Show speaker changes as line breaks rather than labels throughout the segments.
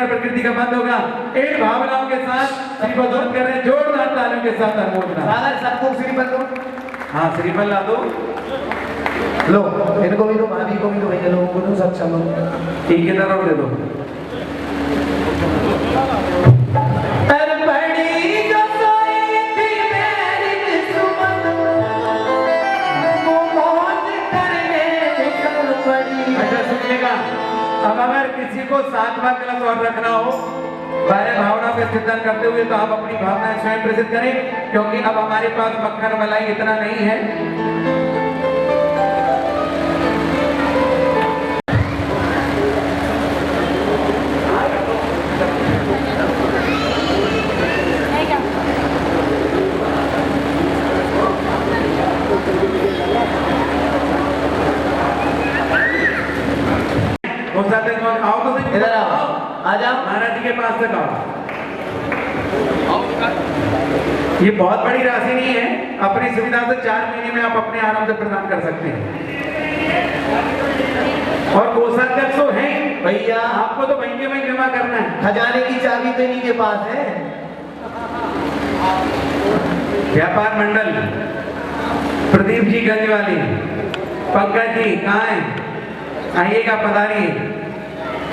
प्रकृति का बंद होगा। इन भावनाओं के साथ श्रीफल समर्पित कर रहे हैं, जोरदार तालियों के साथ अनुमोदना।
सागर सबको श्रीफल दो।
हाँ श्रीफल ला दो,
लो इनको भी दो, भाभी को भी दो, भैया लोगों को दो, सब चलो
ठीक है, और दे दो। अब अगर किसी को 7वां कलश और रखना हो बारे भावना पे चिंतन करते हुए, तो आप अपनी भावनाएं स्वयं प्रेषित करें, क्योंकि अब हमारे पास मक्खन मलाई इतना नहीं है। आओ तो सही,
इधर आओ, आ जाओ
महाराज जी के पास तक आओ। ये बहुत बड़ी राशि नहीं है, अपनी सुविधा से 4 महीने में आप अपने आराम से प्रदान कर सकते हैं। और कोषाध्यक्ष तो है
भैया,
आपको तो महीने में जमा करना है।
खजाने की चाबी तो इन्हीं के पास है।
व्यापार मंडल प्रदीप जी गंजवाली, पंकज जी कहाँ है, आइएगा, पधारिए।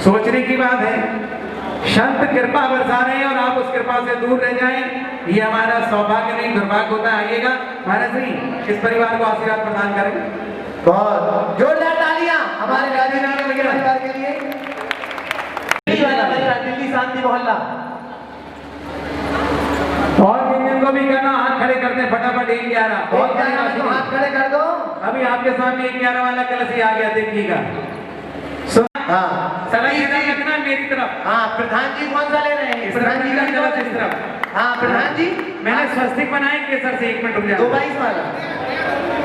सोचने की बात है, संत कृपा बरसा रहे हैं और आप उस कृपा से दूर रह जाएं, ये हमारा सौभाग्य नहीं दुर्भाग्य होता है। आइएगा महाराज जी, इस परिवार को आशीर्वाद प्रदान करें।
बहुत जोरदार तालियां हमारे राजीनामा परिवार के लिए। दिल्ली शांति मोहल्ला।
और जिनको भी करना हाथ खड़े करते हैं फटाफट। 1-11 बहुत
हाथ खड़े कर दो।
अभी आपके सामने 1-11 वाला कलश ही आ गया, देखिएगा।
हाँ
सभी रखना मेरी तरफ।
हाँ प्रधान जी कौन सा ले रहे हैं? प्रधान जी का
कलश इस तरफ।
हाँ प्रधान जी,
मैंने स्वस्तिक बनाए केसर से, 1 मिनट रुक जाओ।
222 वाला।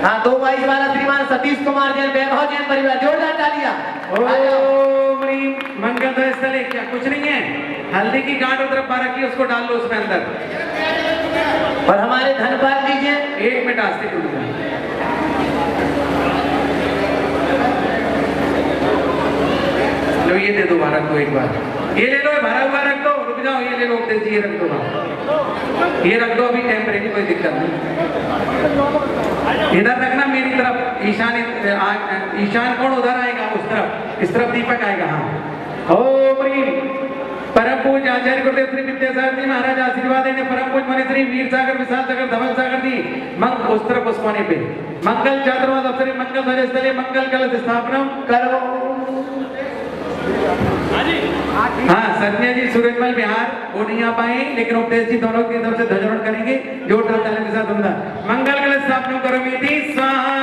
हाँ 222 वाला श्रीमान सतीश कुमार जैन, वैभव जैन परिवार, जोरदार तालियां।
ओम ह्रीम मंगल स्थले, क्या कुछ नहीं है, हल्दी की गांठ उधर पा रखी है, उसको डाल लो उसमें अंदर।
और हमारे धनपाल जी हैं,
1 मिनट आस्ते रुक जाओ। लो ये दे दो भारत को एक बार, ये ले लो, भरा हुआ रख दो, रुक जाओ, ये ले लो, ये रख दो, ये रख दो, अभी टेम्परेरी कोई दिक्कत नहीं। इधर रखना मेरी तरफ, ईशान कौन उधर आएगा, उस तरफ, इस तरफ दीपक आएगा। हाँ ओम ह्रीम परम पूज्य आचार्य गुरुदेव श्री विद्यासागर जी महाराज आशीर्वाद देने, परम पूज्य मणि श्री वीर सागर विशाल सागर धवल सागर जी मंगल, उस तरफ उस कोने पे मंगल चातुर्मास अवसरे मंगल ध्वज स्थले मंगल कलश स्थापना करो। हाँ सत्या जी सूरजमल बिहार वो नहीं आ पाए, लेकिन उपदेश जी दोनों की तरफ से ध्वजारोहण करेंगे जोरदार तालियों के साथ। मंगल कलश स्थापना करो विधि स्वाहा,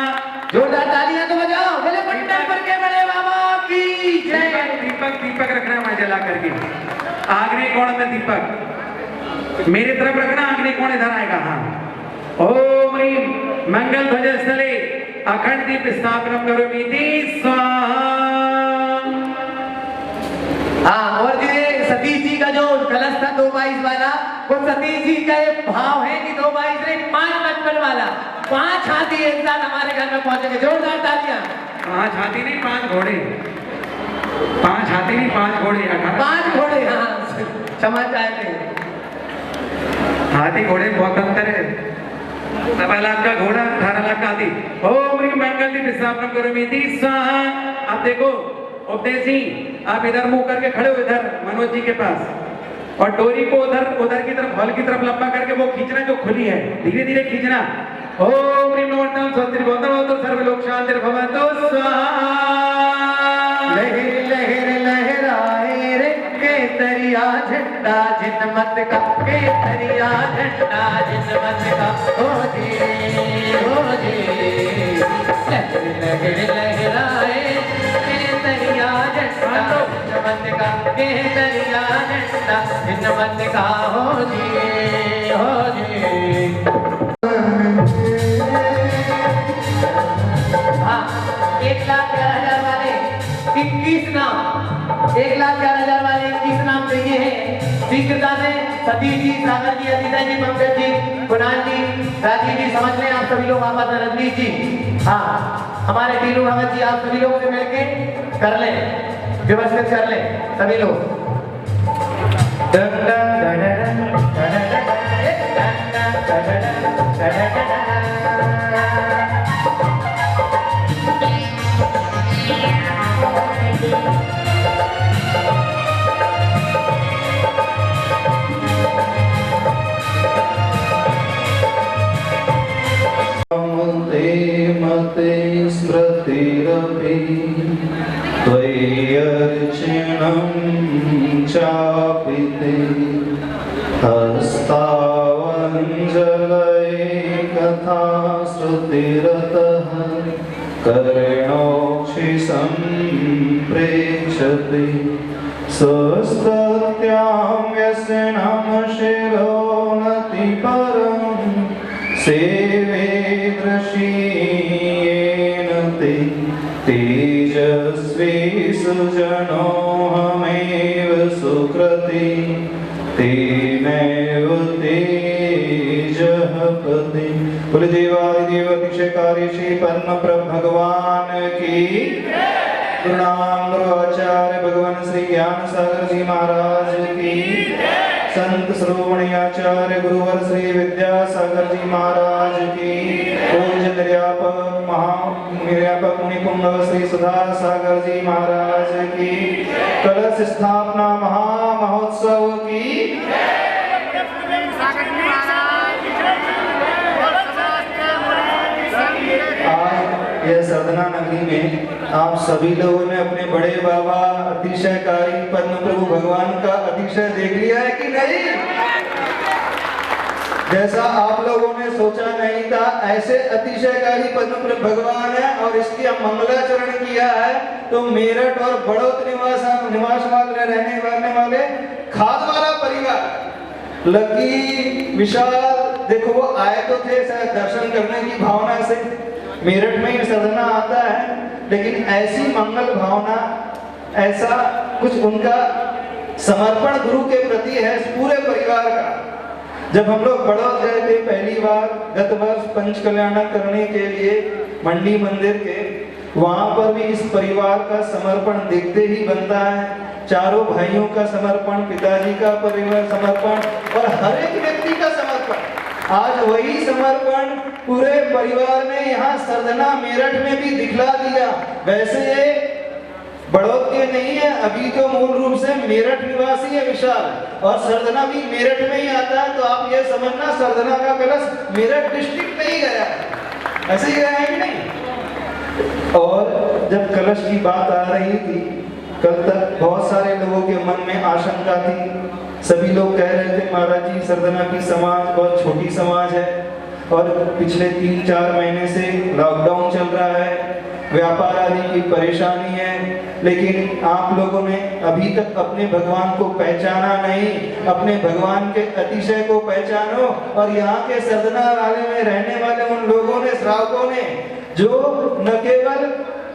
जोरदार तालियां तो बजाओ, बोले पंडित पर के बड़े बाबा की जय।
दीपक दीपक रखना है वहां जला करके, आग्नेय कोण में दीपक मेरी तरफ रखना, आग्नेय कोण इधर आएगा। हाँ ओम ह्रीम मंगल ध्वज स्थले अखंड दीप स्थापना करो विधि स्वाहा।
हाँ और जी सतीश जी का जो कलश था 222 वाला, वो सतीश जी का एक भाव है कि 222 ने 555 वाला 5 हाथी एक साथ हमारे घर में पहुंचेंगे। जोरदार तालियां।
5 हाथी नहीं 5 घोड़े, 5 हाथी नहीं 5 घोड़े,
5 घोड़े। हाँ क्षमा चाहते हैं,
हाथी घोड़े बहुत अंतर है। 9 लाख का घोड़ा, 18 लाख का हाथी। ओम ह्रीम मंगल दीप स्थापना करो विधि स्वाहा। अब देखो उपदेश जी, आप इधर मुंह करके खड़े हो, इधर मनोज जी के पास, और डोरी को उधर की तरफ, हॉल की तरफ लंबा करके वो खींचना जो खुली है, धीरे धीरे खींचना। ओम ह्रीम नमः स्वस्ति भवतु सर्वलोक शांति भवतु स्वाहा।
लहर लहर लहराए रे केसरिया झंडा जिनमत का, केसरिया झंडा जिनमत का हो जी हो जी। लहर लहर लहराए केसरिया झंडा जिनमत का, केसरिया झंडा जिनमत का हो जी हो जी। हाँ 1,11,000 वाले 21 नाम, 1,11,000 वाले 21 नाम चाहिए है। शीघ्रता से सतीश जी, सागर जी, अदिता जी, पंकज जी, कुणाल जी, राजीव जी, समझ लें आप सभी लोग आपस में, रजनीश जी, हाँ हमारे टीनू भगत जी, आप सभी लोग से मिलके कर लें, व्यवस्थित कर लें सभी लोग।
मते स्मृतिरपि त्वय्यर्चनं चापि ते हस्तावञ्जलये कथा श्रुतिरतः कर्णोक्षि सम्प्रेक्षते स्वस्तत्यां व्यसनं शिरोनति परं सेवे दृशीयेन ते तेजस्वी सुजनोऽहमेव सुकृति तेनैव तेजः पति। बोले देवादिदेव अतिशयकारी श्री पद्म प्रभु भगवान की। प्रणाम गुरु आचार्य भगवान श्री ज्ञान सागर जी महाराज की। संत श्रोमणी आचार्य गुरुवर श्री विद्यासागर जी महाराज की। पूज्य निर्यापक मुनि पुंगव श्री सुधा सागर जी महाराज की। कलश स्थापना महा महोत्सव की। आज यह सरदना नगरी में आप सभी लोगों ने अपने बड़े बाबा अतिशयकारी पद्म प्रभु भगवान का अतिशय देख लिया है कि नहीं? जैसा आप लोगों ने सोचा नहीं था ऐसे अतिशयकारी पद्म प्रभु भगवान है और इसकी हम मंगलाचरण किया है। तो मेरठ और बड़ौत निवास में रहने वाले खाद वाला परिवार लकी विशाल, देखो वो आए तो थे शायद दर्शन करने की भावना से, मेरठ में ही सरदना आता है, लेकिन ऐसी मंगल भावना, ऐसा कुछ उनका समर्पण गुरु के प्रति है पूरे परिवार का। जब हम लोग बड़ौत गए थे पहली बार गत वर्ष पंच कल्याण करने के लिए मंडी मंदिर के, वहां पर भी इस परिवार का समर्पण देखते ही बनता है। चारों भाइयों का समर्पण, पिताजी का परिवार समर्पण और हर एक व्यक्ति का समर्पण। आज वही समर्पण पूरे परिवार ने यहाँ सरदना मेरठ में भी दिखला दिया। वैसे ये बड़ौत के नहीं है, अभी तो मूल रूप से मेरठ निवासी है विशाल, और सरदना भी मेरठ में ही आता है। तो आप ये समझना सरदना का कलश मेरठ डिस्ट्रिक्ट में ही गया है, ऐसे ही गया है कि नहीं? और जब कलश की बात आ रही थी कल तक बहुत सारे लोगों के मन में आशंका थी। सभी लोग कह रहे थे महाराज जी सरदना की समाज बहुत छोटी समाज है और पिछले 3-4 महीने से लॉकडाउन चल रहा है, व्यापार आदि की परेशानी है, लेकिन आप लोगों ने अभी तक अपने भगवान को पहचाना नहीं। अपने भगवान के अतिशय को पहचानो। और यहाँ के सरदना वाले में रहने वाले उन लोगों ने, श्रावकों ने, जो न केवल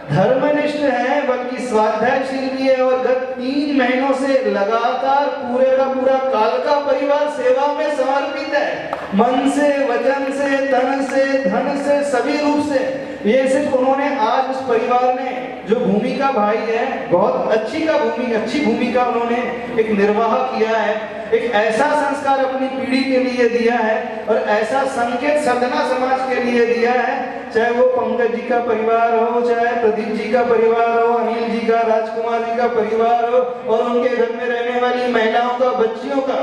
धर्मनिष्ठ है बल्कि स्वाध्यायशील भी है और गत 3 महीनों से लगातार पूरे का पूरा कालका परिवार सेवा में समर्पित है, मन से, वचन से, तन से, धन से, सभी रूप से। ये सिर्फ उन्होंने आज उस परिवार ने जो भूमिका भाई है, बहुत अच्छी भूमिका उन्होंने एक निर्वाह किया है। एक ऐसा संस्कार अपनी पीढ़ी के लिए दिया है और ऐसा संकेत सरदना समाज के लिए दिया है, चाहे वो पंकज जी का परिवार हो, चाहे प्रदीप जी का परिवार हो, अनिल जी का, राजकुमार जी का परिवार हो, और उनके घर में रहने वाली महिलाओं का, बच्चियों का,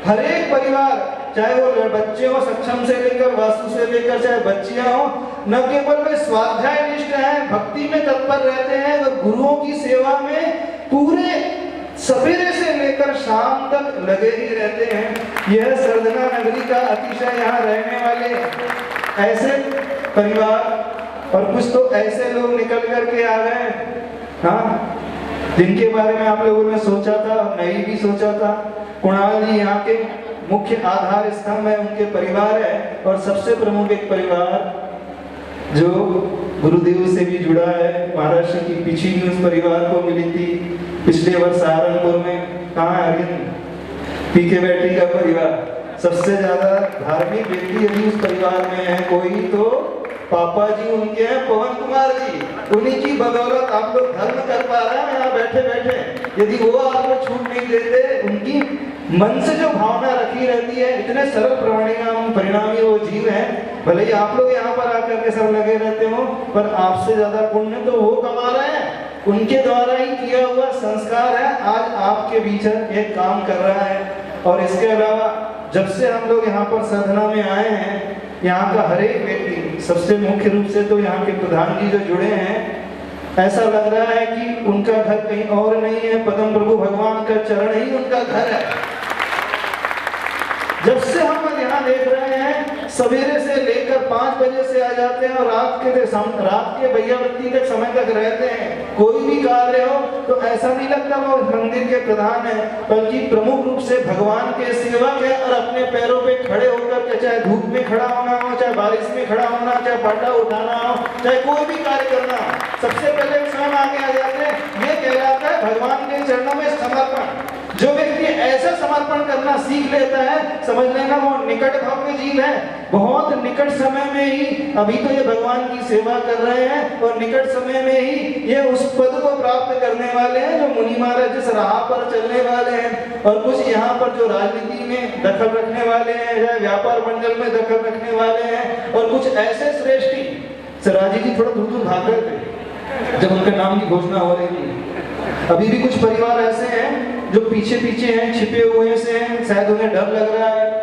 हर एक परिवार, चाहे वो बच्चे हो सक्षम से लेकर वास्तु से लेकर चाहे बच्चियां हो, न केवल वे स्वाध्याय निष्ठ हैं, भक्ति में तत्पर रहते हैं और गुरुओं की सेवा में पूरे सवेरे से लेकर शाम तक लगे ही रहते हैं। यह सरदना नगरी का अतिशय यहाँ रहने वाले ऐसे परिवार और कुछ तो ऐसे लोग निकल करके आ गए, हाँ, जिनके बारे में आप लोगों ने सोचा था, नहीं भी सोचा था। कुणाल जी यहाँ के मुख्य आधार स्तंभ है, उनके परिवार है, और सबसे प्रमुख एक परिवार जो गुरुदेव से भी जुड़ा है। महाराष्ट्र की पिछी भी उस परिवार को मिली थी पिछले वर्ष सहारनपुर में। कहाँ है अरविंद पीके बैठी का परिवार? सबसे ज्यादा धार्मिक व्यक्ति यदि उस परिवार में है कोई तो पापा जी उनके हैं पवन कुमार जी, उन्हीं की बदौलत आप लोग धर्म कर पा रहे हैं यहाँ बैठे बैठे। यदि वो आपको छूट नहीं देते, उनकी मन से जो भावना रखी रहती है, इतने सरल परिणामी वो जीव हैं। भले ही आप लोग यहाँ पर आकर के सब लगे रहते हो, पर आपसे ज्यादा पुण्य तो वो कमा रहे हैं, उनके द्वारा ही किया हुआ संस्कार है आज आपके बीच एक काम कर रहा है। और इसके अलावा जब से हम लोग यहाँ पर साधना में आए हैं, यहाँ का हर एक व्यक्ति, सबसे मुख्य रूप से तो यहाँ के प्रधान जी जो जुड़े हैं, ऐसा लग रहा है कि उनका घर कहीं और नहीं है, पद्म प्रभु भगवान का चरण ही उनका घर है। जब से हम यहाँ देख रहे हैं, सवेरे से लेकर 5 बजे से आ जाते हैं और रात के भैयावती तक समय तक रहते हैं। कोई भी कार्य हो तो ऐसा नहीं लगता वो मंदिर के प्रधान है, बल्कि प्रमुख रूप से भगवान के सेवक है। और अपने पैरों पे खड़े होकर के, चाहे धूप में खड़ा होना हो, चाहे बारिश में खड़ा होना, चाहे पाटा उठाना हो, चाहे कोई भी कार्य करना हो, सबसे पहले स्वयं आगे आ जाते हैं। ये कहलाता है भगवान के चरणों में समर्पण। जो व्यक्ति ऐसा समर्पण करना सीख लेता है, समझ लेना वो निकट भाव में जीव है। बहुत निकट समय में ही, अभी तो ये भगवान की सेवा कर रहे हैं, और निकट समय में ही ये उस पद को प्राप्त करने वाले हैं जो मुनि महाराज जिस राह पर चलने वाले हैं। और कुछ यहाँ पर जो राजनीति में दखल रखने वाले हैं, या व्यापार मंडल में दखल रखने वाले हैं, और कुछ ऐसे श्रेष्ठी, सराजी जी थोड़ा दूर दूर भाग रहे थे जब उनके नाम की घोषणा हो रही थी। अभी भी कुछ परिवार ऐसे हैं जो पीछे पीछे हैं, छिपे हुए से हैं, शायद उन्हें डर लग रहा है।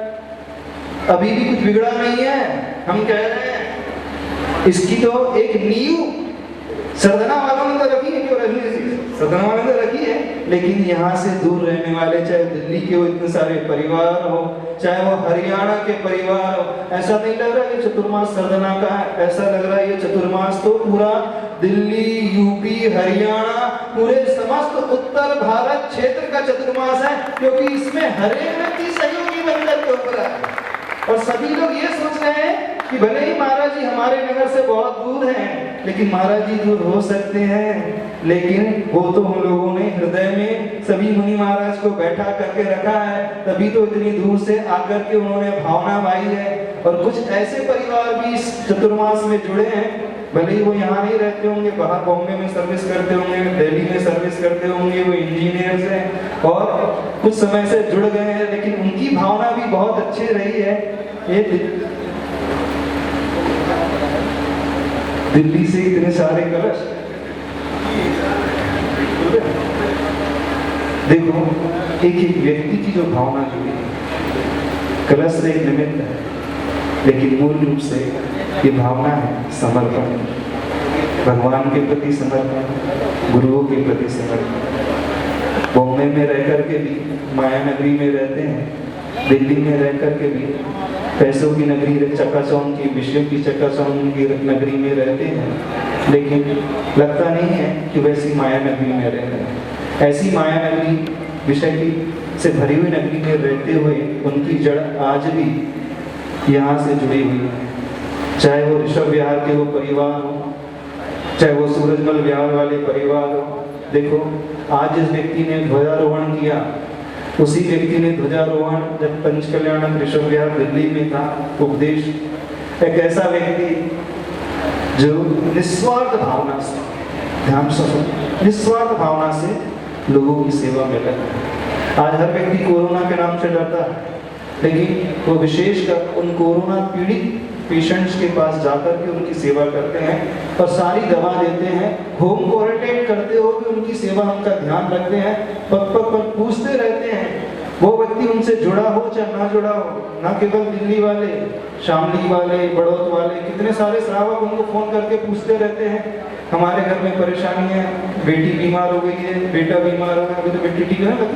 अभी भी कुछ बिगड़ा नहीं है, हम कह रहे हैं। इसकी तो एक नींव सरदना वालों ने तो रखी है, क्यों रखी है, सरदना वालों ने रखी है। लेकिन यहाँ से दूर रहने वाले, चाहे दिल्ली के वो इतने सारे परिवार हो, चाहे वो हरियाणा के परिवार हो, ऐसा नहीं लग रहा ये चतुर्मास सरदना का है, ऐसा लग रहा है ये चतुर्मास तो पूरा दिल्ली, यूपी, हरियाणा, पूरे समस्त उत्तर भारत क्षेत्र का चतुर्मास है। क्योंकि इसमें हर एक व्यक्ति सहयोगी बनकर के उभरा है। और सभी लोग ये सोच रहे हैं कि भले ही महाराज जी हमारे नगर से बहुत दूर हैं, लेकिन महाराज जी दूर हो सकते हैं, लेकिन वो तो हम लोगों ने हृदय में सभी मुनि महाराज को बैठा करके रखा है, तभी तो इतनी दूर से आकर के उन्होंने भावना भाई है। और कुछ ऐसे परिवार भी इस चतुर्मास में जुड़े हैं, भले ही वो यहाँ नहीं रहते होंगे, बाहर बॉम्बे में सर्विस करते होंगे, दिल्ली में सर्विस करते होंगे, वो इंजीनियर्स हैं और कुछ समय से जुड़ गए हैं, लेकिन उनकी भावना भी बहुत अच्छी रही है। ये दिल्ली से इतने सारे कलश, देखो एक एक व्यक्ति की जो भावना जुड़ी है, कलश एक निमित्त है, लेकिन मूल रूप से ये भावना है समर्पण, भगवान के प्रति समर्पण, गुरुओं के प्रति समर्पण। बॉम्बे में रह करके भी, माया नगरी में रहते हैं, दिल्ली में रह करके भी पैसों की नगरी, चकाचौंध की, विषयों की चकाचौंध की नगरी में रहते हैं, लेकिन लगता नहीं है कि वैसी माया नगरी में रह रहे हैं। ऐसी माया नगरी, विषय की से भरी हुई नगरी में रहते हुए उनकी जड़ आज भी यहाँ से जुड़ी हुई है। चाहे वो ऋषभ विहार के वो परिवार हो, चाहे वो सूरजमल विहार वाले परिवार हो। देखो आज जिस व्यक्ति ने ध्वजारोहण किया, उसी व्यक्ति ने ध्वजारोहण जब पंचकल्याणक ऋषभ विहार दिल्ली में था, उपदेश, एक ऐसा व्यक्ति जो निस्वार्थ भावना से, ध्यान सुनो, निस्वार्थ भावना से लोगों की सेवा में लगा। आज हर व्यक्ति कोरोना के नाम से डरता है, लेकिन वो विशेषकर उन कोरोना पीड़ित पेशेंट्स के पास जाकर के उनकी सेवा करते हैं और सारी दवा देते हैं। होम क्वारंटाइन करते हुए भी उनकी सेवा, उनका ध्यान रखते हैं, पग पग पर पूछते रहते हैं। वो व्यक्ति उनसे जुड़ा हो चाहे ना जुड़ा हो, ना केवल दिल्ली वाले, शामली वाले, बड़ौत वाले, कितने सारे श्रावक उनको फोन करके पूछते रहते हैं, हमारे घर में परेशानी है, बेटी बीमार हो गई है, बेटा बीमार हो गया, अभी तो बेटी ठीक है ना,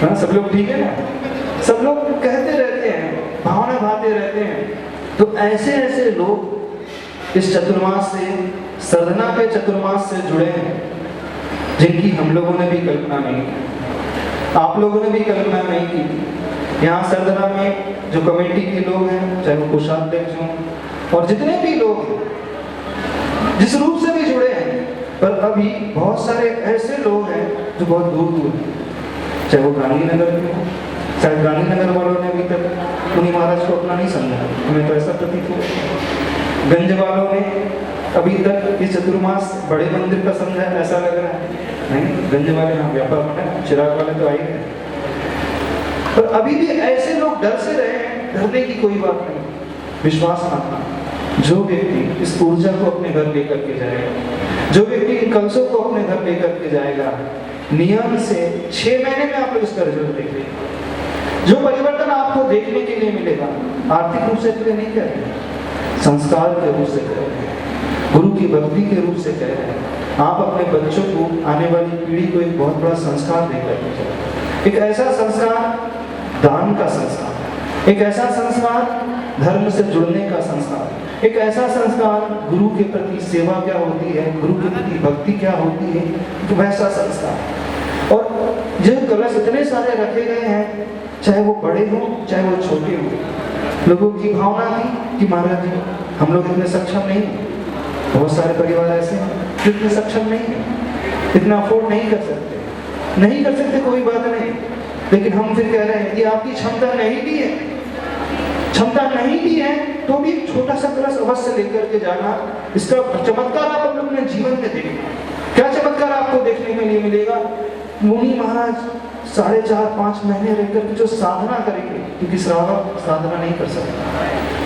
हाँ सब लोग ठीक है ना, सब लोग कहते रहते हैं, भावना भाते रहते हैं। तो ऐसे ऐसे लोग इस चतुर्मास से, साधना के चतुर्मास से जुड़े हैं, जिनकी हम लोगों ने भी कल्पना नहीं की, आप लोगों ने भी कल्पना नहीं की। यहाँ साधना में जो कमेटी के लोग हैं, चाहे वो कोषाध्यक्ष हों और जितने भी लोग हैं, जिस रूप से भी जुड़े हैं, पर अभी बहुत सारे ऐसे लोग हैं जो बहुत दूर दूर हैं, चाहे वो गांधीनगर में हो, शायद गांधीनगर वालों ने अभी तक मुनि महाराज को अपना नहीं समझा, हमें तो ऐसा प्रतीत हुआ। गंज वालों ने अभी तक ये चतुर्मास बड़े मंदिर का समझा है, ऐसा लग रहा है नहीं। गंज वाले हाँ व्यापार में, चिराग वाले तो आई गए, पर अभी भी ऐसे लोग डर से रहे हैं। डरने की कोई बात नहीं, विश्वास रखना। जो व्यक्ति इस ऊर्जा को अपने घर लेकर के जाएगा, जो व्यक्ति इन कलशों को अपने घर लेकर के जाएगा, नियम से 6 महीने में आप लोग इसका रिजल्ट देखेंगे। जो परिवर्तन आपको देखने के लिए मिलेगा, आर्थिक रूप से तो नहीं कह रहे, संस्कार के रूप से कह रहे हैं, गुरु की भक्ति के रूप से कह रहे हैं। आप अपने बच्चों को, आने वाली पीढ़ी को एक बहुत बड़ा संस्कार देकर के जाए। एक ऐसा संस्कार, दान का संस्कार, एक ऐसा संस्कार धर्म से जुड़ने का संस्कार, एक ऐसा संस्कार गुरु के प्रति सेवा क्या होती है, गुरु के प्रति भक्ति क्या होती है, एक वैसा संस्कार। और जो कलश इतने सारे रखे गए हैं, चाहे वो बड़े हो चाहे वो छोटे हो, लोगों की भावना थी कि महाराज जी हम लोग इतने सक्षम नहीं हैं। बहुत सारे परिवार ऐसे हैं जो इतने सक्षम नहीं है, इतना अफोर्ड नहीं कर सकते। नहीं कर सकते कोई बात नहीं, लेकिन हम फिर कह रहे हैं कि आपकी क्षमता नहीं भी है, क्षमता नहीं भी है तो भी एक छोटा सा कलश अवश्य लेकर के जाना। इसका चमत्कार आप अपने जीवन में देखेंगे। क्या चमत्कार आपको देखने के लिए मिलेगा? मुनि महाराज 4.5-5 महीने रहकर के जो साधना करेंगे, क्योंकि श्रावक साधना नहीं कर सकता,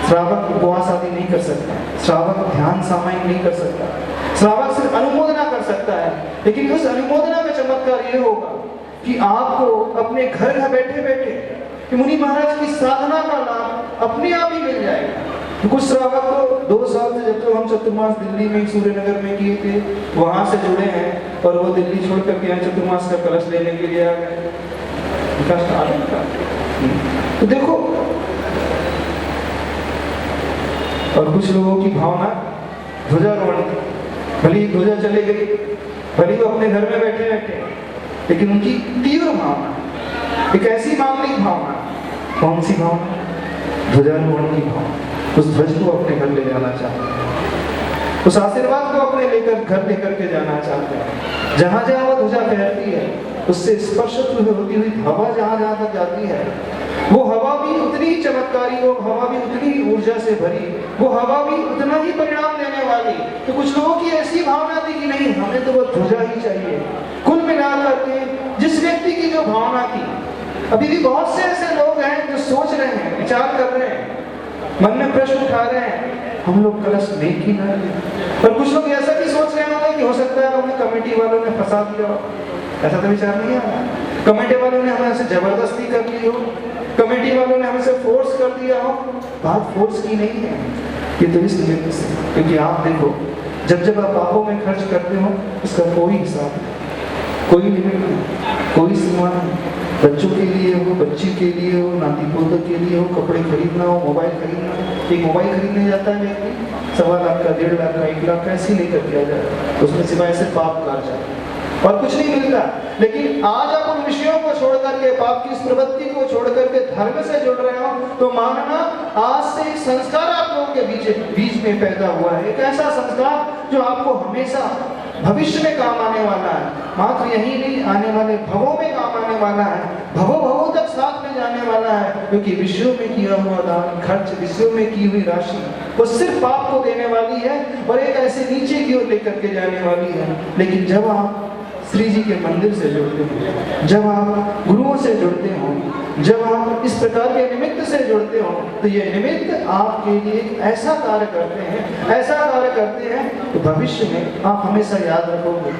श्रावक उपवास आदि नहीं कर सकता, श्रावक ध्यान सामायिक नहीं कर सकता, श्रावक सिर्फ अनुमोदना कर सकता है। लेकिन उस अनुमोदना में चमत्कार ये होगा कि आपको अपने घर में बैठे बैठे कि मुनि महाराज की साधना का लाभ अपने आप ही मिल जाएगा। कुछ श्रावक तो 2 साल से, जब तो हम चतुर्मास दिल्ली में सूर्यनगर में किए थे, वहां से जुड़े हैं और वो दिल्ली छोड़ करके यहाँ चतुर्मास का कलश लेने के लिए आ गए। तो देखो, और कुछ लोगों की भावना ध्वजारोहण, भली ध्वजा चले गई, भली वो अपने घर में बैठे बैठे, लेकिन उनकी तीव्र भावना, एक ऐसी मामूली भावना, कौन सी भावना? ध्वजारोहण की भावना। उस ध्वज को अपने घर ले जाना चाहते हैं, उस आशीर्वाद को अपने घर लेकर के जाना चाहते हैं। जहां जहां वो ध्वजा फहरती है, उससे स्पर्शित होती हुई हवा जहां जहां तक जाती है, वो हवा भी उतनी ही चमत्कारी, वो हवा भी उतनी ही ऊर्जा से भरी, वो हवा भी उतना ही परिणाम देने वाली। तो कुछ लोगों की ऐसी भावना थी कि नहीं, हमें तो वो ध्वजा ही चाहिए। कुल मिलाकर के जिस व्यक्ति की जो भावना थी, अभी भी बहुत से ऐसे लोग हैं जो सोच रहे हैं, विचार कर रहे हैं, मन में प्रश्न उठा रहे हैं, हम लोग कलश ले कि ना ले। पर कुछ लोग ऐसा भी सोच रहे होंगे कि हो सकता है हमें कमेटी वालों ने फंसा दिया हो। ऐसा तो विचार नहीं आया, कमेटी वालों ने हमें ऐसे जबरदस्ती कर ली हो, कमेटी वालों ने हमसे फोर्स कर दिया हो। बात फोर्स की नहीं है, ये तो इस निमित्त से, क्योंकि आप देखो, जब आप पापों में खर्च करते हो, उसका कोई हिसाब नहीं, कोई लिमिट नहीं, कोई सीमा नहीं। बच्चों के लिए हो, बच्ची के लिए हो, नाती पोते के लिए हो, कपड़े खरीदना हो, मोबाइल खरीदना हो। एक मोबाइल खरीदने जाता है व्यक्ति, 1.25 लाख का, 1.5 लाख का, 1 लाख का, ऐसे ही लेकर किया जाए, उसमें सिवाय से पाप कर जाए और कुछ नहीं मिलता। लेकिन आज आप उन विषयों को छोड़ करके, पाप की इस प्रवृत्ति को छोड़ करके धर्म से जुड़ रहे हो, तो मानना आज से एक संस्कार आप लोगों के बीच में पैदा हुआ है। एक ऐसा संस्कार जो आपको हमेशा भविष्य में काम आने वाला है, मात्र यही नहीं, आने वाले भवों में काम आने वाला है, भवों तक साथ में जाने वाला है। क्योंकि विषयों में किया हुआ दान खर्च, विषयों में की हुई राशि, वो सिर्फ पाप को देने वाली है और एक ऐसे नीचे की ओर लेकर के जाने वाली है। लेकिन जब आप श्री जी के मंदिर से जुड़ते हो, जब आप गुरुओं से जुड़ते हो, जब आप इस प्रकार के निमित्त से जुड़ते हो, तो ये निमित्त आपके लिए एक ऐसा कार्य करते हैं, ऐसा कार्य करते हैं तो भविष्य में आप हमेशा याद रखोगे।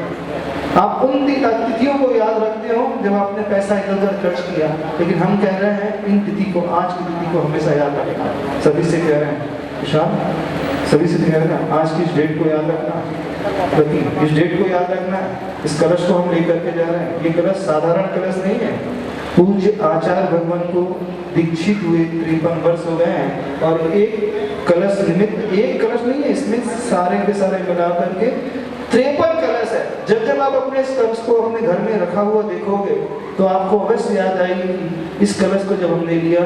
आप उन तिथियों को याद रखते हो जब आपने पैसा इधर-उधर खर्च किया, लेकिन हम कह रहे हैं इन तिथि को, आज की तिथि को हमेशा याद रखना। सभी से कह रहे हैं विशाल, सभी से कह रहे हैं आज की इस डेट को याद रखना, इस डेट को याद रखना। इस कलश को हम लेकर के जा रहे हैं। ये कलश साधारण कलश नहीं है। पूज्य आचार्य भगवान को दीक्षित हुए 53 वर्ष हो गए हैं और एक कलश निमित्त, एक कलश नहीं है, इसमें सारे के सारे मिला करके 53 कलश है। जब आप अपने इस कलश को अपने घर में रखा हुआ देखोगे तो आपको अवश्य याद आएगी कि इस कलश को जब हमने लिया,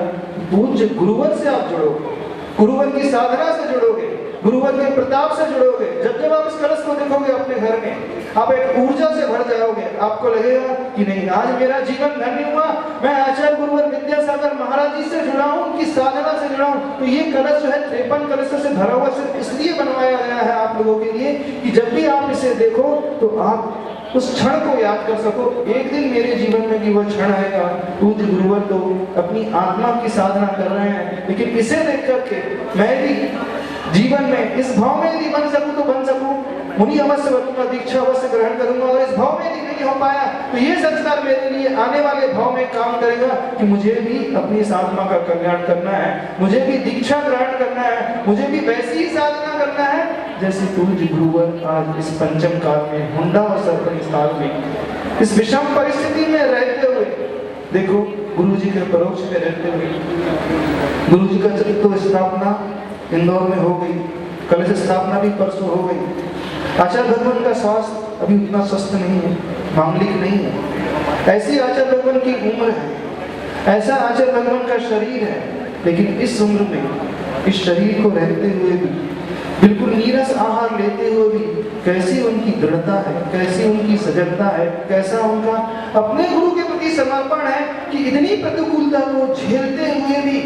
पूज्य गुरुवर से आप जुड़ोगे, गुरुवर की साधना से जुड़ोगे, गुरुवर के प्रताप से जुड़ोगे। जब आप इस कलश को देखोगे अपने घर में, आप एक ऊर्जा से भर जाओगे। आपको लगेगा कि नहीं, आज मेरा जीवन धन्य हुआ, मैं आचार्य गुरुवर विद्यासागर महाराज जी से जुड़ा हूँ, उनकी साधना से से जुड़ा हूँ। तो ये कलश जो है 53 कलशों से भरा हुआ सिर्फ इसलिए बनवाया गया है आप लोगों के लिए कि जब भी आप इसे देखो तो आप उस क्षण को याद कर सको। एक दिन मेरे जीवन में भी वो क्षण आएगा, पूज्य गुरुवर तो अपनी आत्मा की साधना कर रहे हैं, लेकिन इसे देख करके मैं भी जीवन में इस भाव में यदि बन सकूं तो बन सकूं, मुनि अवश्य बनूंगा, दीक्षा अवश्य ग्रहण करूंगा। और इस भाव में यदि नहीं हो पाया तो ये संस्कार मेरे लिए आने वाले भाव में काम करेगा कि मुझे भी अपनी इस आत्मा का कल्याण करना है, मुझे भी दीक्षा ग्रहण करना है, मुझे भी वैसी ही साधना करना है जैसे पूज्य गुरुवर आज इस पंचम काल में, हुंडा और सरपंच काल में, इस विषम परिस्थिति में रहते हुए, देखो गुरु जी के परोक्ष में रहते हुए, गुरु जी का चरित्र स्थापना इंदौर में हो गई, कलश स्थापना भी परसों हो गई। आचार्य भगवान का स्वास्थ्य अभी उतना स्वस्थ नहीं है, मामूलिक नहीं है, ऐसी आचार्य भगवान की उम्र है, ऐसा आचार्य भगवान का शरीर है, लेकिन इस उम्र में इस शरीर को रहते हुए भी, बिल्कुल नीरस आहार लेते हुए भी कैसी उनकी दृढ़ता है, कैसी उनकी सजगता है, कैसा उनका अपने गुरु के प्रति समर्पण है कि इतनी प्रतिकूलता को झेलते हुए भी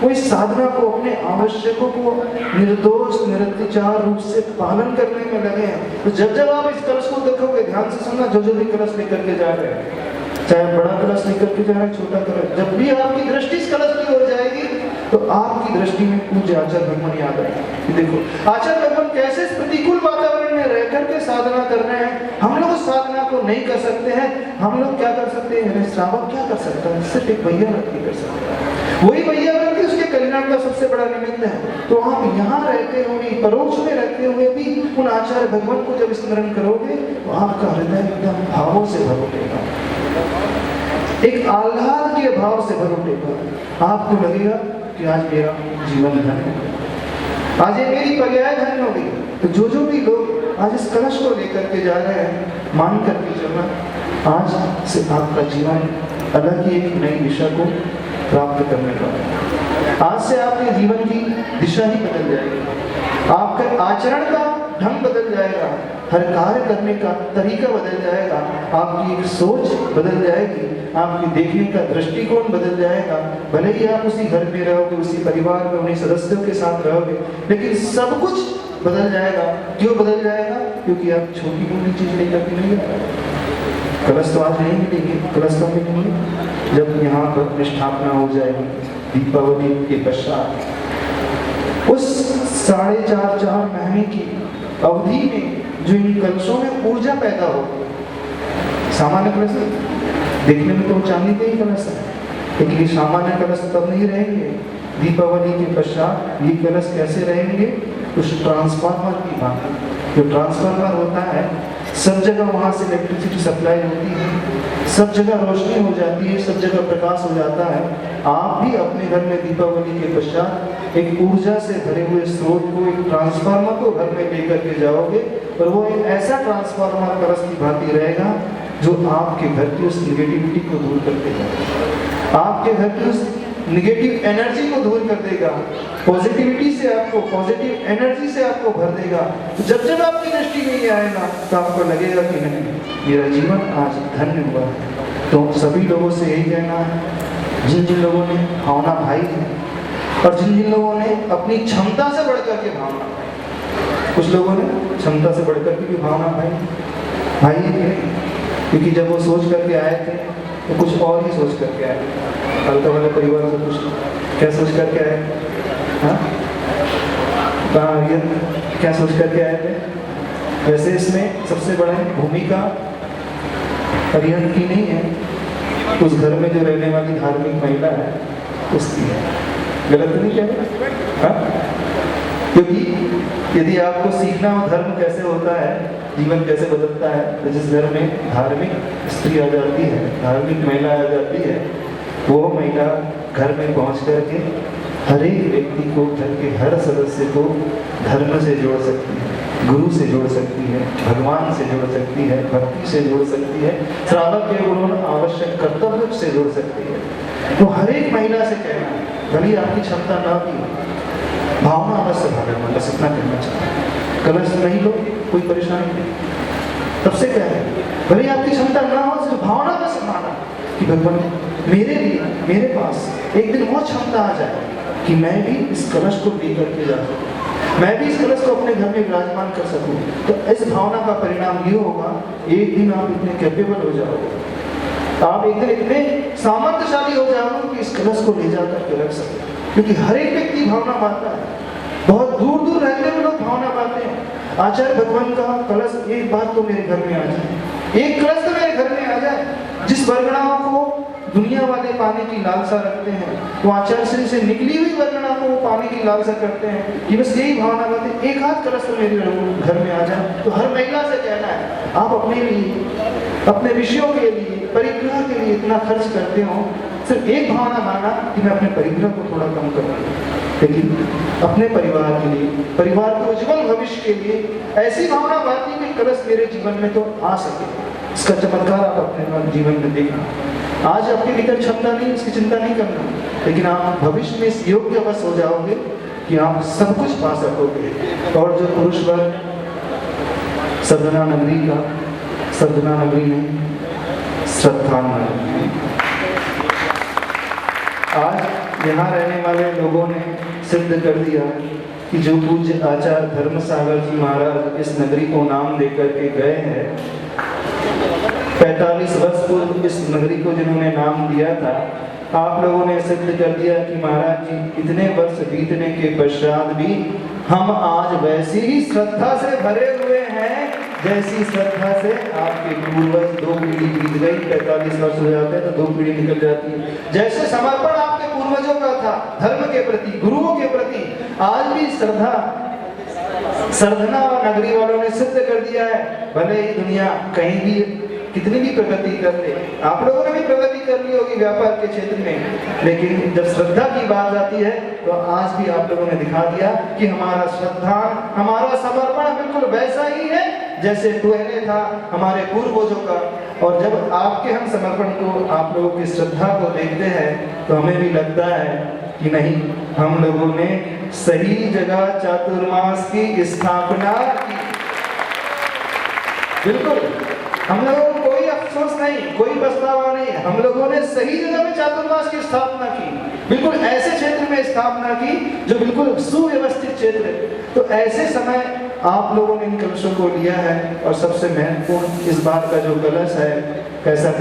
वो इस साधना को, अपने आवश्यकों को निर्दोष निरत्याचार रूप से पालन करने में लगे हैं। तो जब जब आप इस कलश को देखोगे, ध्यान से सुनना, जो भी कलश लेकर के जा रहे हैं, चाहे बड़ा कलश लेकर के जा रहे हैं, छोटा कलश, जब भी आपकी दृष्टि इस कलश की हो जाएगी तो आपकी दृष्टि में पूज्य आचार्य भगवान याद आएगा। देखो आचार्य भगवान कैसे इस प्रतिकूल वातावरण में रह करके साधना कर रहे हैं। हम लोग उस साधना को नहीं कर सकते हैं। हम लोग क्या कर सकते हैं, श्रावक क्या कर सकता है, सिर्फ एक भैया व्यक्ति कर सकता है, वही भैया व्यक्ति उसके कल्याण का सबसे बड़ा निमित्त है। तो आप यहाँ रहते हुए, परोक्ष में रहते हुए भी उन आचार्य भगवान को जब स्मरण करोगे तो आपका हृदय एकदम भावों से भर उठेगा, एक आह्लाद के भाव से भर उठेगा। आपको लगेगा कि आज मेरा जीवन धन्य है, आज ये मेरी पर्याय धन्य हो गई। तो जो भी लोग आज इस कलश को लेकर के जा रहे हैं, मान करके चलना, आज से आपका जीवन अलग ही एक नई दिशा को प्राप्त करने वाला है। आज से आपके जीवन की दिशा ही बदल जाएगी, आपका आचरण का ढंग बदल जाएगा, हर कार्य करने का तरीका बदल जाएगा, आपकी एक सोच बदल जाएगी, आपकी देखने का दृष्टिकोण बदल जाएगा। भले ही आप उसी घर में रहोगे, उसी परिवार में, उन्हीं सदस्यों के साथ रहोगे, लेकिन सब कुछ बदल जाएगा। क्यों बदल जाएगा? क्योंकि आप छोटी मोटी चीज लेकर के नहीं आ रहे। कलश तो आज नहीं मिलेंगे, कलश तो मिलेंगे जब यहाँ पर स्थापना हो जाएगी दीपावली के पश्चात। उस 4.5 महीने की अवधि में जो इन कलशों में ऊर्जा पैदा हो, सामान्य कलश देखने में तो चांदी के ही कलश है, लेकिन ये सामान्य कलश तब नहीं रहेंगे। दीपावली के पश्चात ये कलश कैसे रहेंगे? उस ट्रांसफार्मर की बात, जो ट्रांसफार्मर होता है, सब जगह वहां से इलेक्ट्रिसिटी सप्लाई होती है, सब जगह रोशनी हो जाती है, सब जगह प्रकाश हो जाता है। आप भी अपने घर में दीपावली के पश्चात एक ऊर्जा से भरे हुए स्रोत को, एक ट्रांसफार्मर को घर में लेकर के जाओगे, और वो एक ऐसा ट्रांसफार्मर कलश की भांति रहेगा जो आपके घर की उस निगेटिविटी को दूर करके जाएगा, आपके घर की उस निगेटिव एनर्जी को दूर कर देगा, पॉजिटिविटी से आपको, पॉजिटिव एनर्जी से आपको भर देगा। तो जब जब आपकी दृष्टि में ये आएगा तो आपको लगेगा कि नहीं, मेरा जीवन आज धन्य हुआ है। तो सभी लोगों से यही कहना है, जिन जिन लोगों ने भावना भाई है और जिन जिन लोगों ने अपनी क्षमता से बढ़कर के भावना, कुछ लोगों ने क्षमता से बढ़कर के भी भावना भाई है, क्योंकि जब वो सोच करके आए थे तो कुछ और ही सोच करके आए। हल्का वाले परिवार से कुछ क्या सोच करके आए, क्या सोच करके आए थे? वैसे इसमें सबसे बड़ा भूमिका अरिहंत की नहीं है, उस घर में जो रहने वाली धार्मिक महिला है उसकी है। गलत नहीं कह रहे? क्योंकि यदि आपको सीखना हो धर्म कैसे होता है, जीवन कैसे बदलता है, तो जिस घर में धार्मिक स्त्री आ जाती है, धार्मिक महिला आ जाती है, वो महिला घर में पहुंच करके हर एक व्यक्ति को, घर के हर सदस्य को धर्म से जोड़ सकती है, गुरु से जोड़ सकती है, भगवान से जोड़ सकती है, भक्ति से जोड़ सकती है, श्रावक के गुण आवश्यक कर्तव्य से जोड़ सकती है। तो हर एक महिला से कहना है, भले आपकी क्षमता ना भी, भावना अवश्य भगवान बस इतना करना चाहिए। कलश नहीं लो, कोई परेशानी नहीं, तब से कह रहे हैं, भले आपकी क्षमता ना हो, सिर्फ भावना का सम्मान कि भगवान मेरे लिए, मेरे पास एक दिन वो क्षमता आ जाए कि मैं भी इस कलश को लेकर के जा सकूं, मैं भी इस कलश को अपने घर में विराजमान कर सकूं। तो इस भावना का परिणाम ये होगा, एक दिन आप इतने कैपेबल हो जाओगे, आप एक दिन इतने सामर्थ्यशाली हो जाओगे कि इस कलश को ले जाकर के रख सकते। क्योंकि हर एक व्यक्ति भावना पाता है, बहुत दूर दूर रहते हुए लोग भावना पाते हैं। आचार्य भगवान का कलश, एक बात तो मेरे घर में आ जाए, एक कलश तो मेरे घर में आ जाए। जिस वर्गणाओं को दुनिया वाले पाने की लालसा रखते हैं, वो आचार्य श्री से निकली हुई वर्गणा को वो पाने की लालसा करते हैं कि बस यही भावना बात, एक हाथ कलश तो मेरे घर में आ जाए। तो हर महिला से कहना है, आप अपने लिए, अपने विषयों के लिए, परिग्रह के लिए इतना खर्च करते हो, सिर्फ एक भावना माना कि मैं अपने परिग्रह को थोड़ा कम करूँ, लेकिन अपने परिवार के लिए, परिवार के उज्जवल भविष्य के लिए ऐसी भावना बांधी कि कलश मेरे जीवन में तो आ सके। इसका चमत्कार आप अपने जीवन में देखना। आज आपके भीतर क्षमता नहीं, इसकी चिंता नहीं करना, लेकिन आप भविष्य में इस योग्य अवश्य हो जाओगे कि आप सब कुछ पा सकोगे। और जो पुरुष वर्ग सदना नगरी का, सदना नगरी नहीं, श्रद्धा नगरी, आज यहाँ रहने वाले लोगों ने सिद्ध कर दिया कि जो पूज्य आचार्य धर्मसागर जी महाराज इस नगरी को नाम देकर के गए हैं, 45 वर्ष पूर्व इस नगरी को जिन्होंने नाम दिया था, आप लोगों ने सिद्ध कर दिया कि महाराज जी इतने वर्ष बीतने के पश्चात भी हम आज वैसी ही श्रद्धा से भरे हुए हैं जैसी श्रद्धा से आपके पूर्वज 2 पीढ़ी बीत गई। 45 वर्ष हो जाते हैं तो 2 पीढ़ी निकल जाती है। जैसे समर्पण आपके पूर्वजों का था धर्म के प्रति, गुरुओं के प्रति, आज भी श्रद्धा सरधना और नगरी वालों ने सिद्ध कर दिया है। भले ही दुनिया कहीं भी कितनी भी प्रगति कर ले, आप लोगों ने भी प्रगति कर ली होगी व्यापार के क्षेत्र में, लेकिन जब श्रद्धा की बात आती है तो आज भी आप लोगों ने दिखा दिया कि हमारा श्रद्धा, हमारा समर्पण बिल्कुल वैसा ही है जैसे पहले था हमारे पूर्वजों का। और जब आपके हम समर्पण को, आप लोगों की श्रद्धा को देखते हैं तो हमें भी लगता है कि नहीं, हम लोगों ने सही जगह चातुर्मास की स्थापना की। बिल्कुल, हम लोगों को कोई अफसोस नहीं, कोई पछतावा नहीं, हम लोगों ने सही जगह में चातुर्मास की स्थापना की, बिल्कुल ऐसे क्षेत्र में स्थापना की जो बिल्कुल सुव्यवस्थित क्षेत्र है। तो ऐसे समय आप लोगों ने इन कलशों को लिया है। और सबसे महत्वपूर्ण इस बात का जो कलश है, कैसा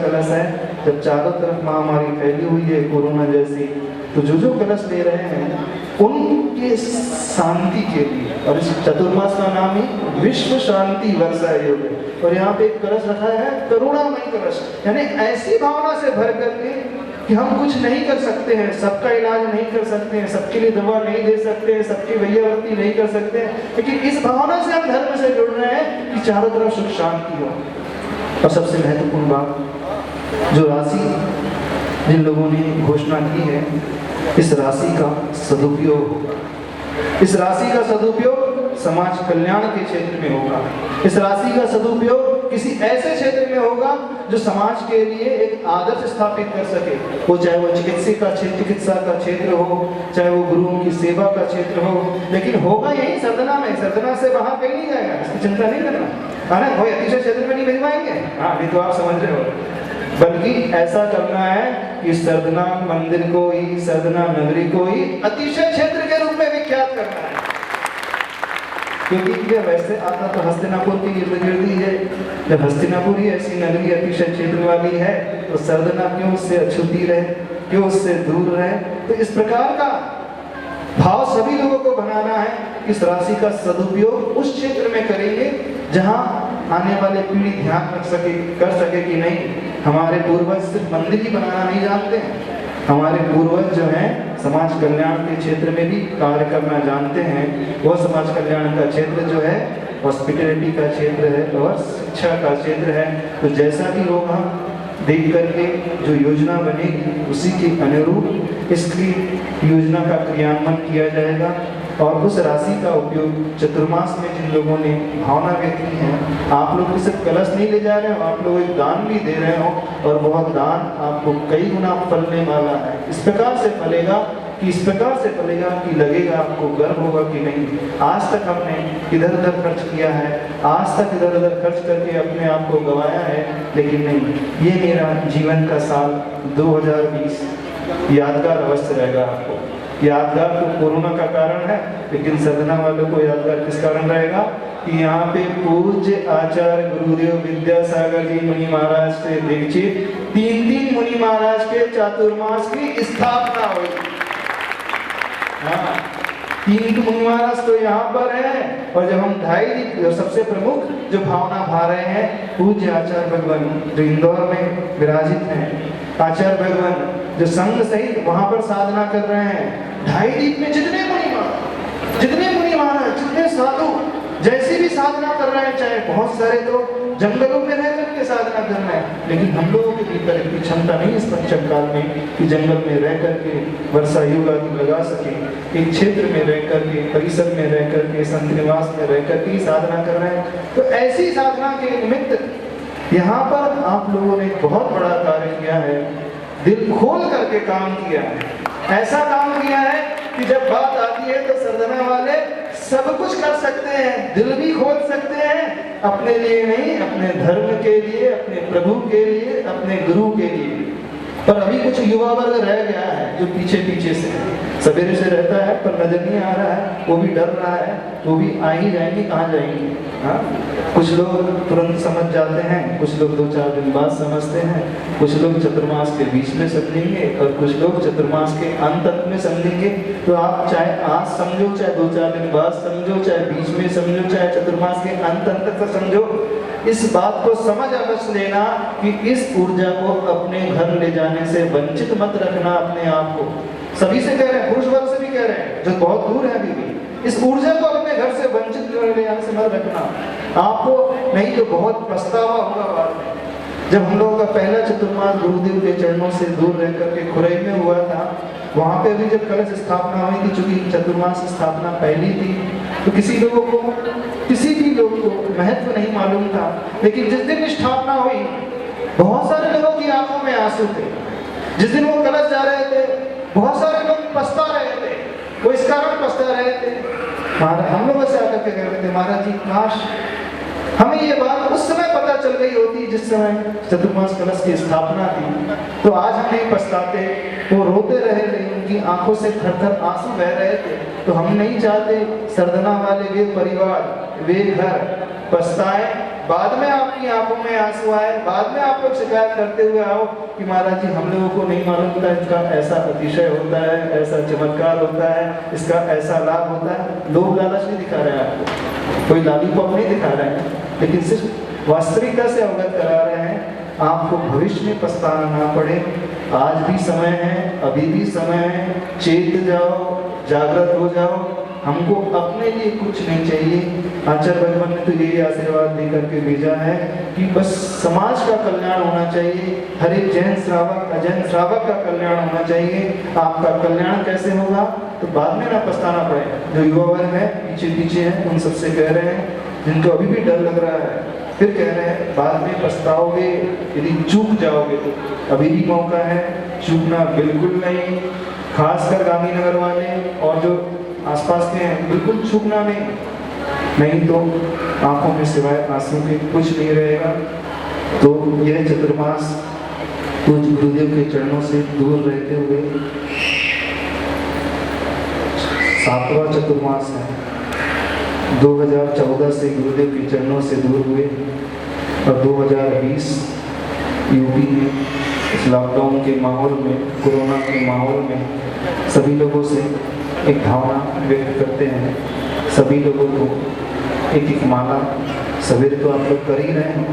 कलश है, जब चारों तरफ महामारी फैली हुई है कोरोना जैसी, तो जो कलश ले रहे हैं उनके शांति के लिए, और इस चतुर्मास का नाम ही विश्व शांति वर्षा योग है। और यहाँ पे एक कलश रखा है करुणामय कलश, यानी ऐसी भावना से भर करके कि हम कुछ नहीं कर सकते हैं, सबका इलाज नहीं कर सकते हैं, सबके लिए दवा नहीं दे सकते हैं, सबकी वैयावर्ती नहीं कर सकते हैं, लेकिन इस भावना से हम धर्म से जुड़ रहे हैं कि चारों तरफ सुख शांति हो। और सबसे महत्वपूर्ण बात, जो राशि जिन लोगों ने घोषणा की है, इस राशि का सदुपयोग होगा। इस राशि का सदुपयोग समाज कल्याण के क्षेत्र में होगा। इस राशि का सदुपयोग किसी ऐसे क्षेत्र में होगा जो समाज के लिए एक आदर्श स्थापित कर सके, वो चाहे वो चिकित्सा का क्षेत्र हो, चाहे वो गुरुओं की सेवा का क्षेत्र हो, लेकिन होगा यही सरदना में। सरदना से बाहर कहीं नहीं जाएगा, इसकी चिंता नहीं करना, है ना, कोई अतिशय क्षेत्र में नहीं भिजवाएंगे। हाँ, नहीं तो आप समझ रहे हो, बल्कि ऐसा करना है कि सरदना मंदिर को ही, सरदना नगरी को ही अतिशय क्षेत्र के रूप में विख्यात करना है। क्योंकि वैसे आता तो हस्तिनापुर की इर्द गिर्द ही है, जब हस्तिनापुर ही ऐसी नगरी अतिशय क्षेत्र वाली है तो सरदना क्यों उससे अछूती रहे, क्यों उससे दूर रहे। तो इस प्रकार का भाव सभी लोगों को बनाना है। इस राशि का सदुपयोग उस क्षेत्र में करेंगे जहां आने वाले पीढ़ी ध्यान कर सके कि नहीं, हमारे पूर्वज सिर्फ मंदिर ही बनाना नहीं जानते हैं, हमारे पूर्वज जो हैं समाज कल्याण के क्षेत्र में भी कार्य करना जानते हैं। वह समाज कल्याण का क्षेत्र जो है हॉस्पिटैलिटी का क्षेत्र है और शिक्षा का क्षेत्र है। तो जैसा भी होगा देख करके जो योजना बनेगी उसी के अनुरूप इसकी योजना का क्रियान्वयन किया जाएगा। और उस राशि का उपयोग चतुर्मास में जिन लोगों ने भावना व्यक्त की है, आप लोग सिर्फ कलश नहीं ले जा रहे हो, आप लोग एक दान भी दे रहे हो और वह दान आपको कई गुना फलने वाला है। इस प्रकार से फलेगा कि लगेगा आपको गर्व होगा कि नहीं, आज तक हमने इधर उधर खर्च किया है, आज तक इधर उधर खर्च करके अपने आप को गंवाया है, लेकिन नहीं, ये मेरा जीवन का साल 2020 यादगार अवश्य रहेगा आपको। यादगार तो कोरोना का कारण है, लेकिन सदना वालों को यादगार किस कारण रहेगा कि यहाँ पे पूज्य आचार्य गुरुदेव विद्यासागर जी मुनि महाराज से दीक्षित 3 मुनि महाराज के चातुर्मास की स्थापना हुई। हाँ, 3 मुनि महाराज तो यहाँ पर है, और जब हम 2.5 सबसे प्रमुख जो भावना भा रहे हैं, पूज्य आचार्य भगवान जो इंदौर में विराजित हैं, आचार्य भगवान जो संघ सहित वहां पर साधना कर रहे हैं। 2.5 दीप में जितने मुनि महाराज जितने साधु जैसी भी साधना कर रहे हैं, चाहे बहुत सारे तो जंगलों में रह करके साधना कर रहे हैं, लेकिन हम लोगों के भीतर इतनी क्षमता नहीं इस पंचम काल में कि जंगल में रह करके वर्षा योग आदि लगा सके। एक क्षेत्र में रह करके, परिसर में रह करके, संत निवास में रह करके साधना कर रहे हैं। तो ऐसी साधना के निमित्त यहाँ पर आप लोगों ने बहुत बड़ा कार्य किया है, दिल खोल करके काम किया है। ऐसा काम किया है कि जब बात आती है तो सरदना वाले सब कुछ कर सकते हैं, दिल भी खोल सकते हैं, अपने लिए नहीं, अपने धर्म के लिए, अपने प्रभु के लिए, अपने गुरु के लिए। पर अभी कुछ युवा वर्ग रह गया है जो पीछे से सवेरे से रहता है पर नजर नहीं आ रहा है, वो भी डर रहा है, वो भी आ ही जाएंगे, कहाँ जाएंगे। हाँ, कुछ लोग तुरंत समझ जाते हैं, कुछ लोग 2-4 दिन बाद समझते हैं, कुछ लोग चतुर्मास के बीच में समझेंगे और कुछ लोग चतुर्मास के अंत में समझेंगे। तो आप चाहे आज समझो, चाहे 2-4 दिन बाद समझो, चाहे बीच में समझो, चाहे चतुर्मास के अंत तक समझो, इस बात को समझ अवश्य लेना कि इस ऊर्जा को अपने घर ले जाने से वंचित मत रखना अपने आप को। सभी से कह रहे हैं, पुरुष वर्ग से भी कह रहे हैं जो बहुत दूर है अभी भी, इस ऊर्जा को अपने घर से वंचित ले जाने से मत रखना आपको, नहीं तो बहुत पछतावा होगा बाद में। जब हम लोगों का पहला चतुर्मास गुरुदेव के चरणों से दूर रह करके खुरई में हुआ था, वहां पे भी जब कलश स्थापना हुई थी, चूंकि चतुर्मास स्थापना पहली थी, तो किसी भी लोग को महत्व नहीं मालूम था, लेकिन जिस दिन स्थापना हुई बहुत सारे लोगों की आंखों में आंसू थे। जिस दिन वो कलश जा रहे थे बहुत सारे लोग पछता रहे थे, वो इस कारण पछता रहे थे, हम लोगों से आकर के कह रहे थे, महाराज जी काश हमें ये बात उस समय पता चल गई होती जिस समय चतुर्मास कलश की स्थापना थी, तो आज हम नहीं पछताते। वो रोते रहे, लेकिन उनकी आंखों से थर-थर आंसू बह रहे थे। तो हम नहीं चाहते सरदना वाले वे परिवार, वे घर पछताए, बाद में आपकी आंखों में आंसू आए, बाद में आप लोग शिकायत करते हुए आओ कि महाराज जी हम लोगों को नहीं मालूम था, इसका ऐसा अतिशय होता है, ऐसा चमत्कार होता है, इसका ऐसा लाभ होता है। लोग लालच नहीं दिखा रहे हैं आपको, कोई लालीपॉप नहीं दिखा रहे हैं, लेकिन सिर्फ वास्तविकता से अवगत करा रहे हैं, आपको भविष्य में पछताना ना पड़े। आज भी समय है, अभी भी समय है, चेत जाओ, जागृत हो जाओ। हमको अपने लिए कुछ नहीं चाहिए। आचार्य भगवान ने तो यही आशीर्वाद दे करके भेजा है कि बस समाज का कल्याण होना चाहिए, हर एक जैन श्रावक अजैन श्रावक का कल्याण होना चाहिए। आपका कल्याण कैसे होगा तो बाद में ना पछताना पड़े। जो युवा वर्ग है पीछे है, उन सबसे कह रहे हैं जिनको अभी भी डर लग रहा है, फिर कह रहे हैं बाद में पछताओगे यदि चूक जाओगे, तो अभी भी मौका है, चूकना बिल्कुल नहीं। खासकर गांधीनगर वाले और जो आसपास के हैं, बिल्कुल चूकना नहीं तो आंखों में सिवाय आंसू के कुछ नहीं रहेगा। तो यह चतुर्मास कुछ गुरुदेव के चरणों से दूर रहते हुए 7वां चतुर्मास है। 2014 से गुरुदेव के चरणों से दूर हुए और 2020 यूपी में इस लॉकडाउन के माहौल में, कोरोना के माहौल में सभी लोगों से एक भावना व्यक्त करते हैं। सभी लोगों को एक माला सवेरे तो आप लोग कर ही रहे हैं,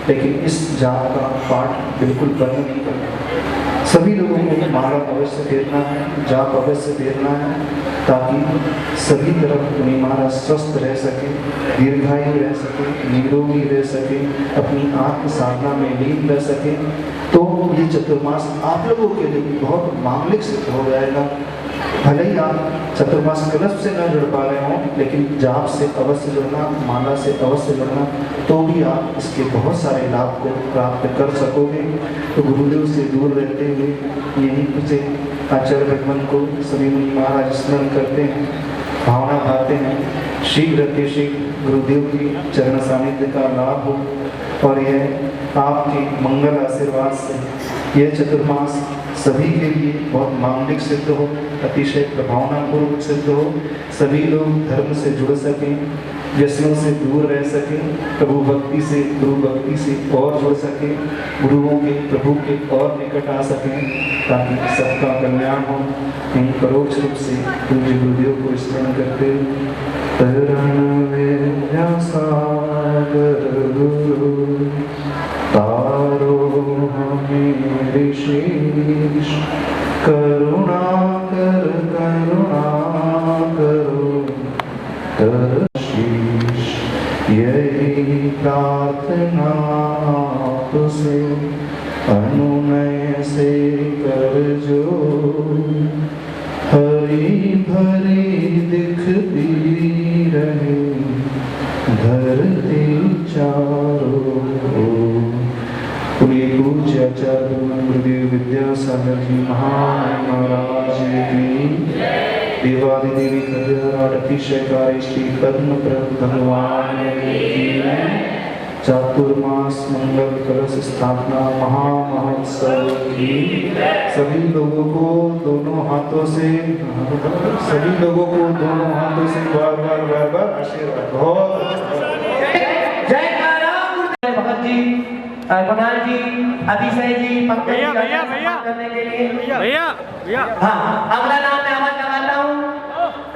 लेकिन इस जाप का पाठ बिल्कुल बंद नहीं करना। सभी लोगों को माला अवश्य फेरना है, जाप अवश्य फेरना है, ताकि सभी तरफ उन्हें महाराज स्वस्थ रह सके, दीर्घायु रह सके, निरोगी रह सके, अपनी आत्म साधना में लीन रह सके। तो ये चतुर्मास आप लोगों के लिए बहुत मांगलिक सिद्ध हो जाएगा। भले ही आप चतुर्मास कलश से न जुड़ पा रहे हों, लेकिन जाप से अवश्य जुड़ना, माला से अवश्य जुड़ना, तो भी आप इसके बहुत सारे लाभ को प्राप्त कर सकोगे। तो गुरुदेव से दूर रहते हुए यही कुछ आचार्य भगवान को सभी मुनि महाराज स्मरण करते हैं, भावना भाते हैं, शीघ्र के शीघ्र गुरुदेव की चरण सानिध्य का लाभ हो और यह आपके मंगल आशीर्वाद से यह चतुर्मास सभी के लिए बहुत मांगलिक सिद्ध हो, अतिशय प्रभावनापूर्वक सिद्ध हो, सभी लोग धर्म से जुड़ सकें, व्यसनों से दूर रह सकें, प्रभु भक्ति से गुरु भक्ति से और जुड़ सकें, गुरुओं के प्रभु के और निकट आ सकें, ताकि सबका कल्याण हो। इन परोक्ष रूप से पूज्य गुरुदेव को स्मरण करते तरण विद्यासागर गुरु तारो हमें शीश करुणा कर करुणा करो कर शीश, यही प्रार्थना तुझसे अनुनय से कर जो, हरी भरी दिखती रहे धरती चारों ओर। पूज्य आचार्य गुरुदेव विद्यासागर जी महाराज की, देवादिदेवी कल्याण अतिशयकारी श्री पद्मप्रभ भगवान की, चातुर्मास मंगल कलश स्थापना महामहोत्सव की सभी लोगों को दोनों हाथों से बार बार आशीर्वाद।
जय भगत जी, कुणाल जी, अतिशय जी, पंकज जी करने के लिए हाँ, अगला नाम मैं आवाज लगाता हूँ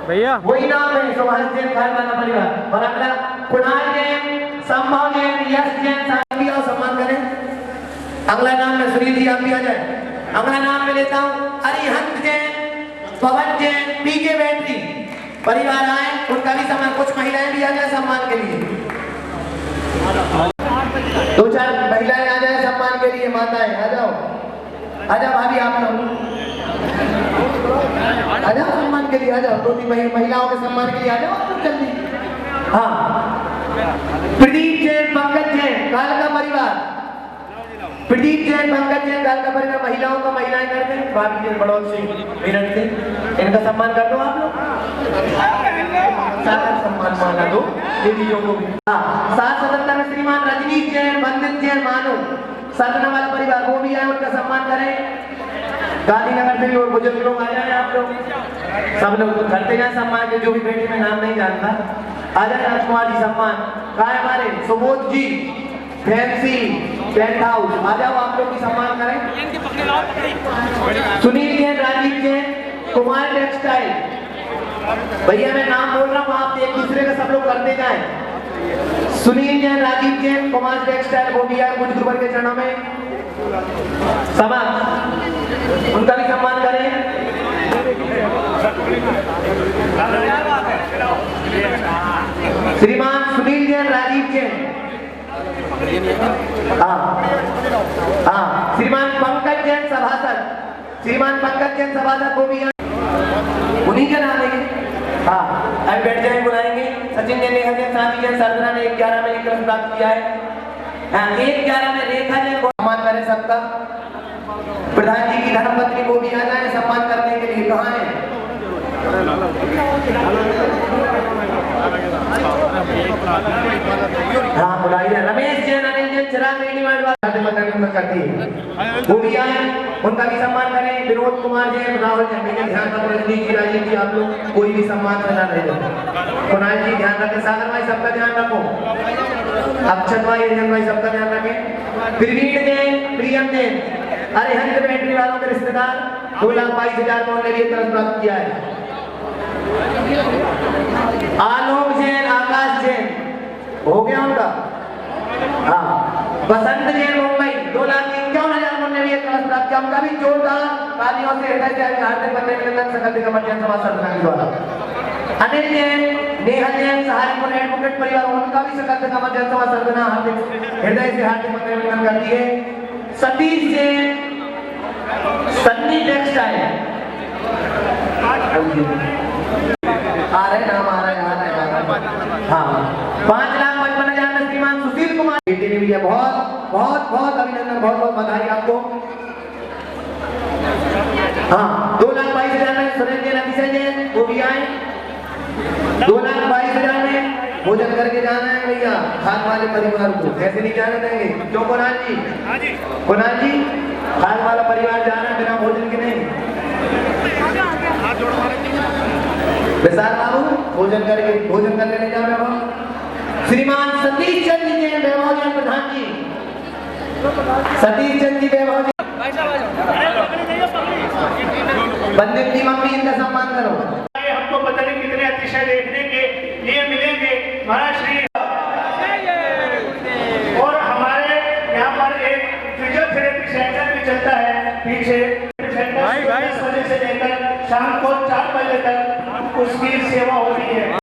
भैया,
वही नाम है सुभाष जैन खालवाना परिवार, और अगला कुणाल जैन, संभव जैन, यश जैन, साथी और सम्मान करें। अगला नाम में सुनील जी आप भी आ जाए। अगला नाम मैं लेता हूँ अरिहंत जैन, पवन जैन, पीके बैटरी परिवार आए, उनका भी सम्मान, कुछ महिलाएं भी आ जाए सम्मान के लिए, दो चार महिलाएं आ जाए सम्मान के लिए, माताएं आ जाओ, आ जाओ भाभी आप लोग आ जाओ सम्मान के लिए, आ जाओ, दो तीन महिलाओं के सम्मान के लिए आ जाओ आप लोग जल्दी। हाँ, प्रदीप जैन, पंकज जैन, कालका परिवार, प्रदीप जैन, पंकज जैन, कालका परिवार, महिलाओं का महिलाएं करते हैं, भाभी जैन बड़ौद से मेरठ से, इनका सम्मान कर दो आप लोग, साथ सम्मान माना दो दीदियों को भी। हाँ, साथ सदस्यता में श्रीमान रजनीश जैन, वंदित जैन, मानो सरना वाला परिवार, वो भी आए, उनका सम्मान करें। गांधीनगर से भी और बुजुर्ग लोग आ जाए, आप लोग सब लोग करते जाए सम्मान के, जो भी बेटे में नाम नहीं जानता आ जाए। राजकुमार जी सम्मान कहा है हमारे, सुबोध जी, फैंसी टेंट हाउस, आ जाओ आप लोग भी सम्मान करें। सुनील जैन, राजीव जैन, कुमार टेक्सटाइल, भैया मैं नाम बोल रहा हूँ, आप एक दूसरे का सब लोग करते जाए। सुनील जैन, राजीव जैन, कुमार टेक्सटाइल, वो भी आए, कुछ गुरुवर के चरणों में सम्मान, उनका भी सम्मान करें। श्रीमान सुनील जैन, राजीव जैन, हाँ, श्रीमान पंकज जैन सभासद, श्रीमान पंकज जैन सभासद, वो भी उन्हीं के नाम है। हाँ, अब बैठ जाए, बुलाएंगे। सचिन जैन, नेहा जैन, साथी जैन, सरदना ने 11 में एक प्राप्त किया है। हाँ, 1-11 में रेखा जैन को सम्मान करें सबका। प्रधान जी की धर्मपत्नी को भी आ जाए सम्मान करने के लिए, कहाँ है? हाँ, बुलाइए। रमेश जैन, अनिल जैन, चिराग करती है, वो भी आए, उनका भी सम्मान करें। विनोद कुमार जैन, राहुल जैन, ध्यान रखो, रजनीश जी, राजीव जी, आप लोग कोई भी सम्मान करना नहीं। कुणाल जी ध्यान रखें, सागर भाई सबका ध्यान रखो, अक्षत भाई, रंजन भाई सबका ध्यान रखें। प्रवीण जैन, प्रियम जैन, अरिहंत बैटरी वालों के रिश्तेदार, 2,22,000 को उन्होंने भी तरफ प्राप्त किया है। आलोक जैन, आकाश जैन, हो गया उनका। हाँ, बसंत जैन, मुंबई, 2,51,000 को उन्होंने भी तरफ प्राप्त किया, उनका भी जोरदार तालियों से हृदय से हार्दिक अभिनंदन सकल का मध्याह्न सभा सरकार द्वारा। अनिल जैन, नेहा जैन, सहारनपुर एडवोकेट परिवार, उनका भी सकल का मध्याह्न सभा सरकार हार्दिक हृदय से हार्दिक अभिनंदन करती है। सतीश जैन, सन्नी टेक्सटाइल, आ रहे नाम, आ रहे। हाँ, 5,55,000 में श्रीमान सुशील कुमार बेटे ने भी है, बहुत बहुत बहुत अभिनंदन, बहुत बहुत बधाई आपको। हाँ, 2,22,000 में सुरेंद्र जैन, अतिशय जैन, वो भी आए। 2,22,000 में भोजन करके जाना है भैया, खान वाले परिवार को कैसे नहीं जाने देंगे, क्यों कुणाल जी? कुणाल जी खास वाला परिवार जा रहा है बिना भोजन के नहीं। विशाल बाबू भोजन कर लेने जा रहे हो। श्रीमान सतीश चंद जी हैं वैभव जी प्रधान जी, सतीश चंद जी वैभव जी, बंदित की मम्मी इनका सम्मान करो।
हमको पता नहीं कितने अतिशय देखने के लिए मिलेंगे महाराज श्री। और हमारे यहाँ पर एक फिजियोथेरेपी सेंटर भी चलता है पीछे। सेंटर 10 बजे से लेकर शाम को 4 बजे तक उसकी सेवा हो रही है।